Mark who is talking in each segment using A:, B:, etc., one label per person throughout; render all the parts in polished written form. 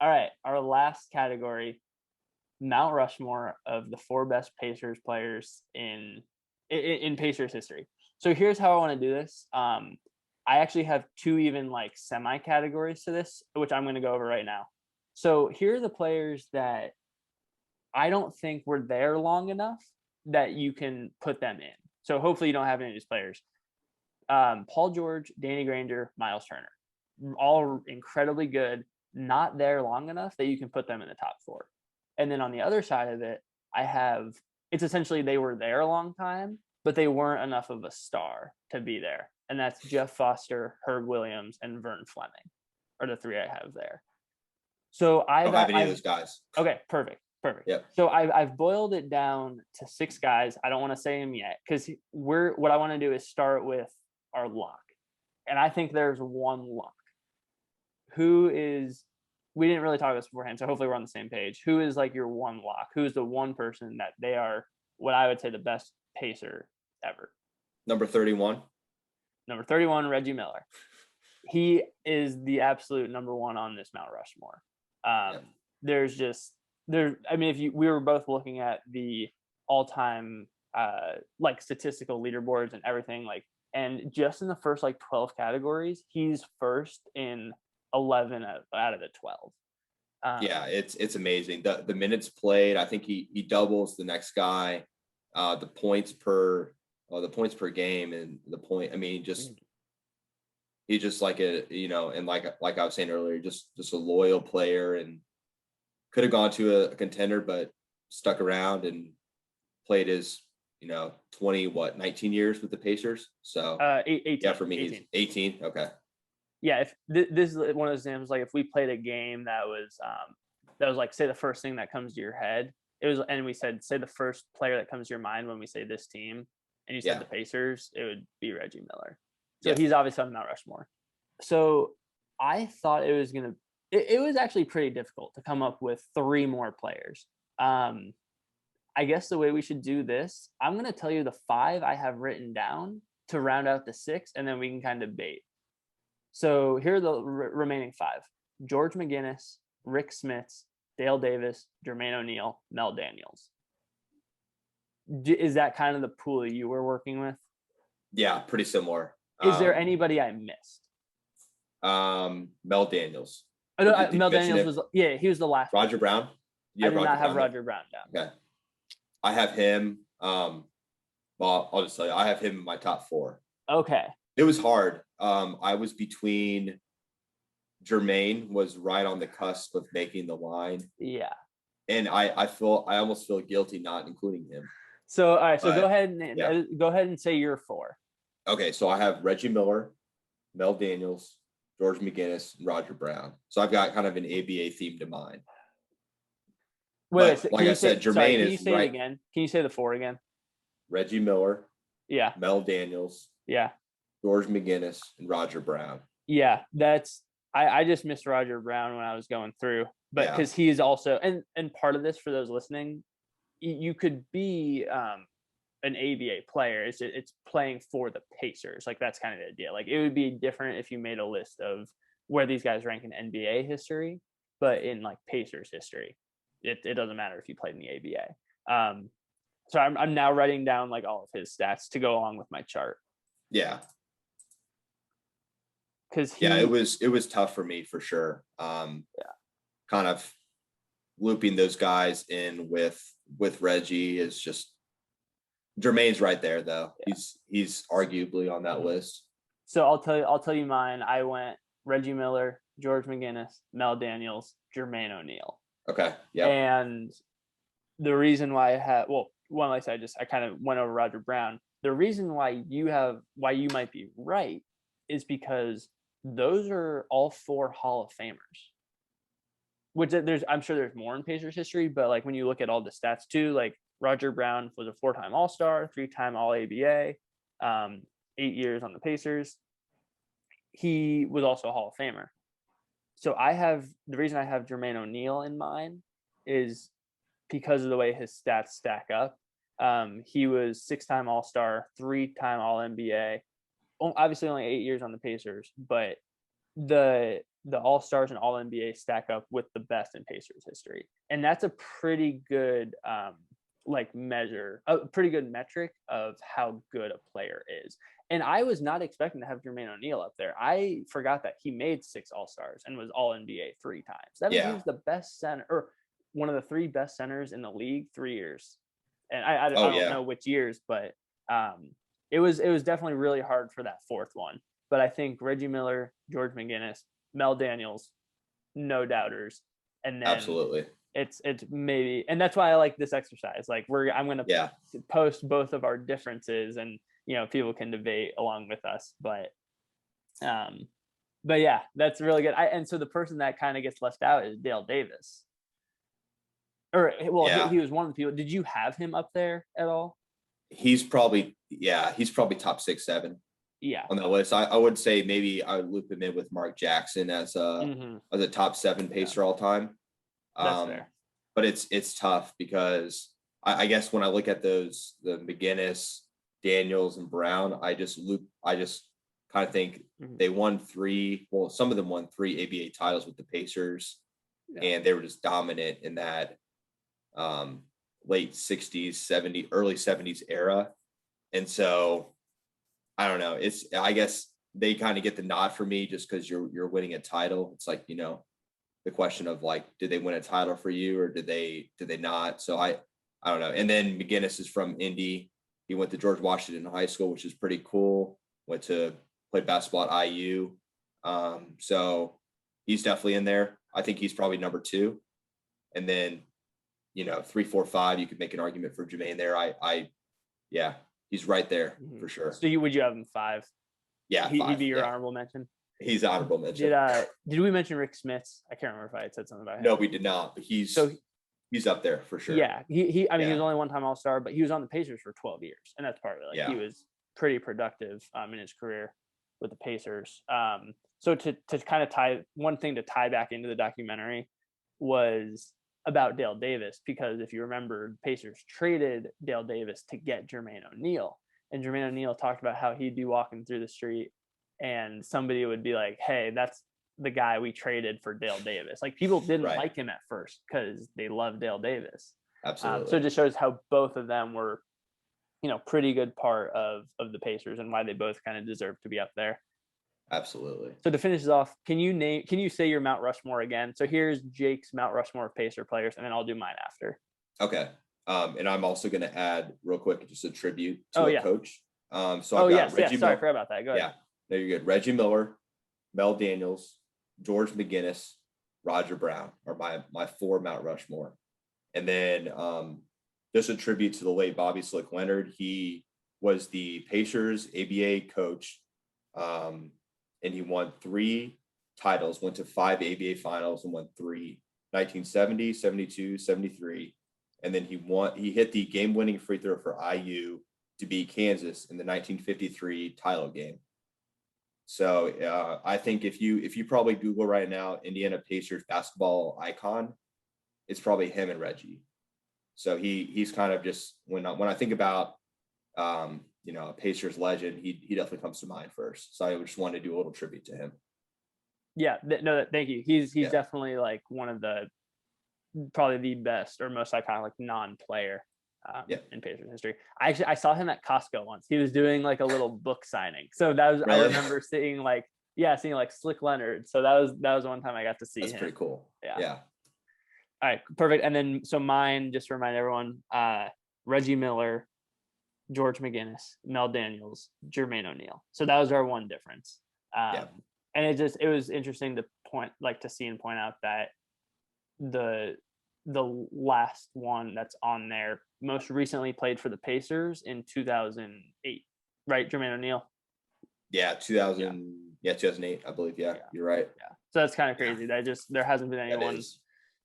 A: All right, our last category, Mount Rushmore of the 4 best Pacers players in Pacers history. So here's how I want to do this. I actually have 2 even like semi categories to this, which I'm going to go over right now. So here are the players that I don't think were there long enough that you can put them in. So hopefully you don't have any of these players. Paul George, Danny Granger, Miles Turner, all incredibly good, not there long enough that you can put them in the top 4. And then on the other side of it, it's essentially they were there a long time, but they weren't enough of a star to be there. And that's Jeff Foster, Herb Williams, and Vern Fleming are the 3 I have there. So
B: I don't have any of those guys.
A: Okay, perfect.
B: Yep.
A: So I've boiled it down to 6 guys. I don't want to say them yet because what I want to do is start with our lock. And I think there's one lock. We didn't really talk about this beforehand, so hopefully we're on the same page. Who is like your one lock? Who's the one person that they are what I would say the best Pacer ever?
B: Number 31.
A: Number 31, Reggie Miller. He is the absolute number 1 on this Mount Rushmore. If we were both looking at the all-time like statistical leaderboards and everything, like, and just in the first like 12 categories, he's first in 11 out of the 12.
B: It's amazing. The minutes played, I think he doubles the next guy. The points per game and the point. I mean, he's just like and like I was saying earlier, just a loyal player and could have gone to a contender, but stuck around and played his 19 years with the Pacers. So
A: 18.
B: Yeah, for me, 18. He's 18. Okay.
A: Yeah, if this is one of those examples, like if we played a game that was like, say the first thing that comes to your head, and we said, say the first player that comes to your mind when we say this team, and you said the Pacers, it would be Reggie Miller. So he's obviously on Mount Rushmore. So I thought it was actually pretty difficult to come up with 3 more players. I guess the way we should do this, I'm going to tell you the 5 I have written down to round out the 6, and then we can kind of debate. So here are the remaining 5. George McGinnis, Rick Smits, Dale Davis, Jermaine O'Neal, Mel Daniels. Is that kind of the pool you were working with?
B: Yeah, pretty similar.
A: Is there anybody I missed?
B: Mel Daniels.
A: Mel Daniels he was the last.
B: Roger Brown?
A: I did not have Roger Brown down.
B: Okay. I have him. Well, I'll just tell you, I have him in my top 4.
A: Okay.
B: It was hard. I was between Jermaine was right on the cusp of making the line.
A: Yeah.
B: And I almost feel guilty not including him.
A: So all right, so go ahead and say your 4.
B: Okay, so I have Reggie Miller, Mel Daniels, George McGinnis, and Roger Brown. So I've got kind of an ABA theme to mine.
A: Wait,
B: like I said, Jermaine is right. Can you say it
A: again? Can you say the 4 again?
B: Reggie Miller.
A: Yeah.
B: Mel Daniels.
A: Yeah.
B: George McGinnis and Roger Brown.
A: Yeah, I just missed Roger Brown when I was going through, but because he is also and part of this for those listening, you could be an ABA player. It's playing for the Pacers. Like that's kind of the idea. Like it would be different if you made a list of where these guys rank in NBA history, but in like Pacers history, it doesn't matter if you played in the ABA. So I'm now writing down like all of his stats to go along with my chart.
B: Yeah.
A: Because
B: it was tough for me for sure. Kind of looping those guys in with Reggie is just Jermaine's right there though. Yeah. He's arguably on that list.
A: So I'll tell you mine. I went Reggie Miller, George McGinnis, Mel Daniels, Jermaine O'Neal.
B: Okay. Yeah.
A: And the reason why like I said, I kind of went over Roger Brown. The reason why you might be right is because those are all 4 Hall of Famers. Which I'm sure there's more in Pacers history, but like when you look at all the stats too, like Roger Brown was a 4-time All-Star, 3-time All-ABA, 8 years on the Pacers. He was also a Hall of Famer. So the reason I have Jermaine O'Neal in mind is because of the way his stats stack up. He was 6-time All-Star, 3-time All-NBA, obviously only 8 years on the Pacers, but the All-Stars and All-NBA stack up with the best in Pacers history. And that's a pretty good measure, a pretty good metric of how good a player is. And I was not expecting to have Jermaine O'Neal up there. I forgot that he made 6 All-Stars and was All-NBA 3 times. That means he was the best center, or one of the 3 best centers in the league 3 years. And I don't know which years, but it was definitely really hard for that 4th one. But I think Reggie Miller, George McGinnis, Mel Daniels, no doubters. And then
B: absolutely,
A: it's maybe, and that's why I like this exercise. Like I'm going to post both of our differences, and people can debate along with us. But yeah, that's really good. And so the person that kind of gets left out is Dale Davis. He was one of the people. Did you have him up there at all?
B: He's probably top 6, 7.
A: Yeah,
B: on that list. I would say maybe I would loop him in with Mark Jackson as a top 7 Pacer all time.
A: That's fair.
B: But it's tough because I guess when I look at the McGinnis, Daniels, and Brown, I just kind of think they won 3. Well, some of them won 3 ABA titles with the Pacers, and they were just dominant in that late 60s, 70s, early 70s era. And so I don't know. I guess they kind of get the nod for me just because you're winning a title. It's like, the question of like, did they win a title for you or did they not? So I don't know. And then McGinnis is from Indy. He went to George Washington High School, which is pretty cool. Went to play basketball at IU. So he's definitely in there. I think he's probably number 2. And then, 3, 4, 5, you could make an argument for Jermaine there. Yeah. He's right there for sure.
A: So would you have him 5?
B: Yeah, 5,
A: he'd be your honorable mention.
B: He's honorable mention.
A: Did we mention Rick Smits? I can't remember if I had said something about him.
B: No, we did not. But he's up there for sure.
A: Yeah, he was only one-time All-Star, but he was on the Pacers for 12 years, and that's part of it. He was pretty productive in his career with the Pacers. So to kind of tie back into the documentary was about Dale Davis, because if you remember, Pacers traded Dale Davis to get Jermaine O'Neal, and Jermaine O'Neal talked about how he'd be walking through the street and somebody would be like, hey, that's the guy we traded for Dale Davis. Like, people didn't like him at first because they loved Dale Davis.
B: Absolutely.
A: So it just shows how both of them were, pretty good part of the Pacers and why they both kind of deserve to be up there.
B: Absolutely.
A: So to finish this off, can you say your Mount Rushmore again? So here's Jake's Mount Rushmore of Pacer players, and then I'll do mine after.
B: Okay. And I'm also going to add real quick just a tribute to a coach. So
A: Reggie Miller. Sorry, I forgot about that. Go ahead.
B: Yeah, no, you're good. Reggie Miller, Mel Daniels, George McGinnis, Roger Brown are my 4 Mount Rushmore. And then just a tribute to the late Bobby Slick Leonard. He was the Pacers ABA coach. And he won 3 titles, went to 5 ABA finals and won 3, 1970, 72, 73. And then he hit the game-winning free throw for IU to beat Kansas in the 1953 title game. So I think if you probably Google right now, Indiana Pacers basketball icon, it's probably him and Reggie. So he's kind of just, when I think about, a Pacers legend, he definitely comes to mind first. So I just wanted to do a little tribute to him.
A: Yeah, thank you. He's definitely like one of the, probably the best or most iconic non-player in Pacers history. I saw him at Costco once. He was doing like a little book signing. So that was, really? I remember seeing Slick Leonard. So that was one time I got to see him.
B: That's pretty cool.
A: Yeah. All right, perfect. And then, so mine, just to remind everyone, Reggie Miller, George McGinnis, Mel Daniels, Jermaine O'Neal. So that was our one difference. And it was interesting to see and point out that the last one that's on there most recently played for the Pacers in 2008, right? Jermaine O'Neal.
B: Yeah, 2008, I believe. Yeah, you're right.
A: Yeah. So that's kind of crazy. There hasn't been anyone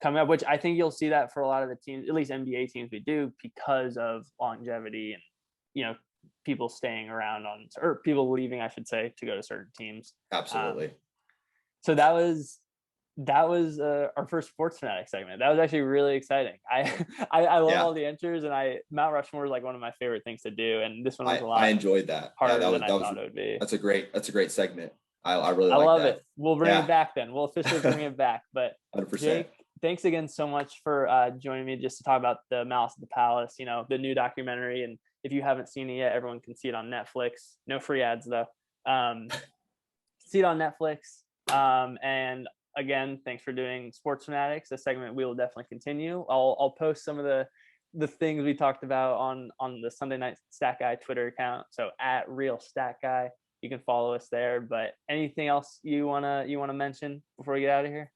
A: coming up, which I think you'll see that for a lot of the teams, at least NBA teams, we do, because of longevity and, people staying around or people leaving, I should say, to go to certain teams.
B: Absolutely.
A: So that was our first Sports Fanatic segment. That was actually really exciting. I love all the answers, and Mount Rushmore is like one of my favorite things to do. And this one was a lot.
B: I enjoyed that.
A: Harder than I thought it would be.
B: That's a great segment. I really
A: I
B: like
A: love
B: that.
A: it. We'll bring
B: Yeah.
A: it back then. We'll officially bring it back. But
B: 100%.
A: Jake, thanks again so much for joining me just to talk about the Malice at the Palace, the new documentary. And if you haven't seen it yet, everyone can see it on Netflix. No free ads though. See it on Netflix. And again, thanks for doing Sports Fanatics, a segment we will definitely continue. I'll post some of the things we talked about on the Sunday Night Stat Guy Twitter account. So at Real Stat Guy, you can follow us there. But anything else you wanna mention before we get out of here?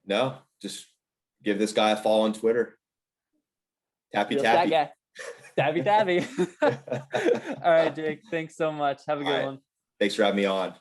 B: No, just give this guy a follow on Twitter. Tappy
A: Real
B: tappy.
A: Stat Guy. Tabby. All right, Jake. Thanks so much. Have a good one.
B: Thanks for having me on.